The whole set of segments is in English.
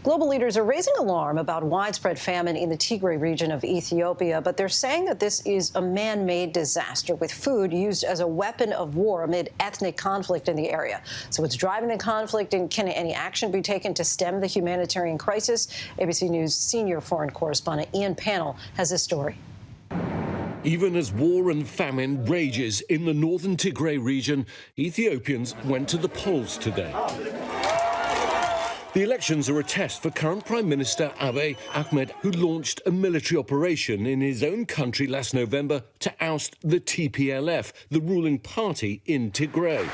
Global leaders are raising alarm about widespread famine in the Tigray region of Ethiopia, but they're saying that this is a man-made disaster with food used as a weapon of war amid ethnic conflict in the area. So what's driving the conflict, and can any action be taken to stem the humanitarian crisis? ABC News senior foreign correspondent Ian Pannell has this story. Even as war and famine rages in the northern Tigray region, Ethiopians went to the polls today. The elections are a test for current Prime Minister Abiy Ahmed, who launched a military operation in his own country last November to oust the TPLF, the ruling party in Tigray.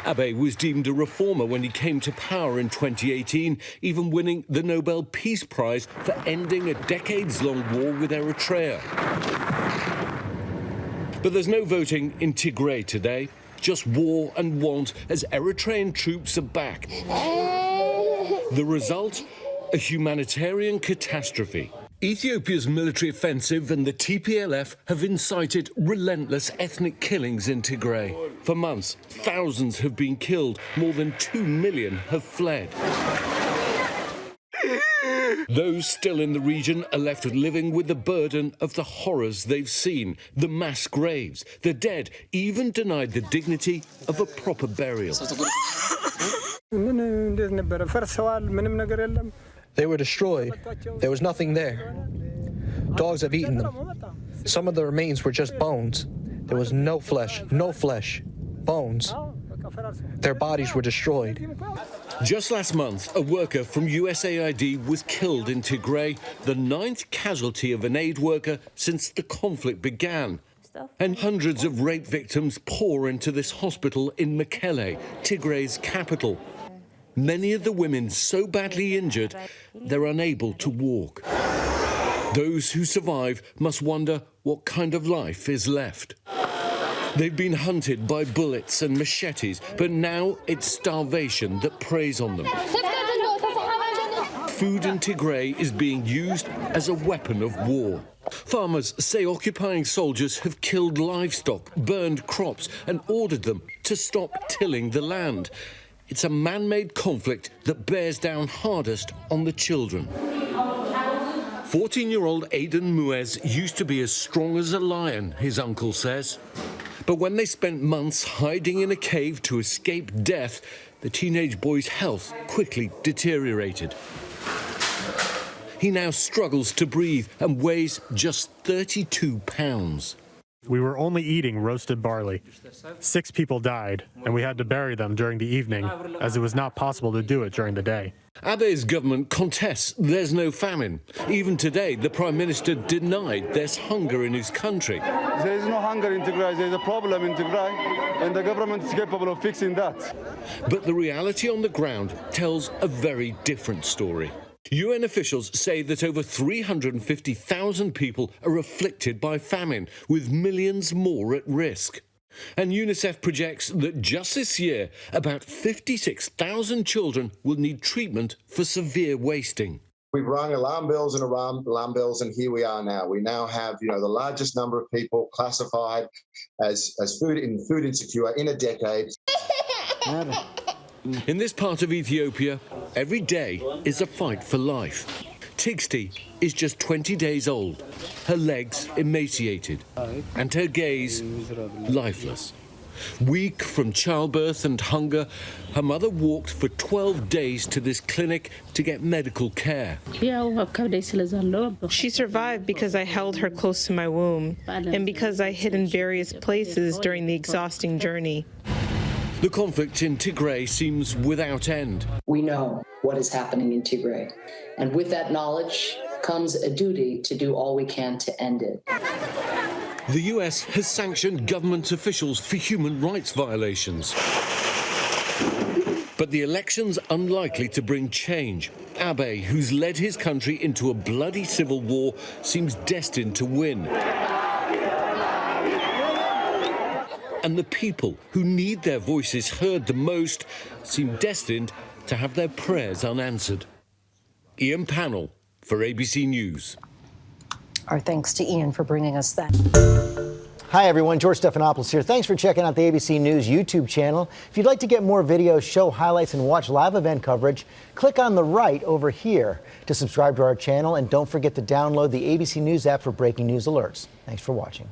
Abiy was deemed a reformer when he came to power in 2018, even winning the Nobel Peace Prize for ending a decades-long war with Eritrea. But there's no voting in Tigray today, just war and want as Eritrean troops are back. The result? A humanitarian catastrophe. Ethiopia's military offensive and the TPLF have incited relentless ethnic killings in Tigray. For months, thousands have been killed. More than 2 million have fled. Those still in the region are left living with the burden of the horrors they've seen, the mass graves. The dead even denied the dignity of a proper burial. They were destroyed. There was nothing there. Dogs have eaten them. Some of the remains were just bones. There was no flesh, bones. Their bodies were destroyed. Just last month, a worker from USAID was killed in Tigray, the 9th casualty of an aid worker since the conflict began. And hundreds of rape victims pour into this hospital in Mekelle, Tigray's capital. Many of the women so badly injured, they're unable to walk. Those who survive must wonder what kind of life is left. They've been hunted by bullets and machetes, but now it's starvation that preys on them. Food in Tigray is being used as a weapon of war. Farmers say occupying soldiers have killed livestock, burned crops, and ordered them to stop tilling the land. It's a man-made conflict that bears down hardest on the children. 14-year-old Aidan Muez used to be as strong as a lion, his uncle says. But when they spent months hiding in a cave to escape death, the teenage boy's health quickly deteriorated. He now struggles to breathe and weighs just 32 pounds. We were only eating roasted barley. 6 people died, and we had to bury them during the evening, as it was not possible to do it during the day. Abiy's government contests there's no famine. Even today, the Prime Minister denied there's hunger in his country. There is no hunger in Tigray. There is a problem in Tigray, and the government is capable of fixing that. But the reality on the ground tells a very different story. UN officials say that over 350,000 people are afflicted by famine, with millions more at risk. And UNICEF projects that just this year, about 56,000 children will need treatment for severe wasting. We've rung alarm bells and alarm bells, and here we are now. We now have, the largest number of people classified as food insecure in a decade. In this part of Ethiopia, every day is a fight for life. Tigsti is just 20 days old, her legs emaciated, and her gaze lifeless. Weak from childbirth and hunger, her mother walked for 12 days to this clinic to get medical care. She survived because I held her close to my womb, and because I hid in various places during the exhausting journey. The conflict in Tigray seems without end. We know what is happening in Tigray, and with that knowledge comes a duty to do all we can to end it. The US has sanctioned government officials for human rights violations. But the election's unlikely to bring change. Abiy, who's led his country into a bloody civil war, seems destined to win. And the people who need their voices heard the most seem destined to have their prayers unanswered. Ian Pannell for ABC News. Our thanks to Ian for bringing us that. Hi, everyone. George Stephanopoulos here. Thanks for checking out the ABC News YouTube channel. If you'd like to get more videos, show highlights, and watch live event coverage, click on the right over here to subscribe to our channel. And don't forget to download the ABC News app for breaking news alerts. Thanks for watching.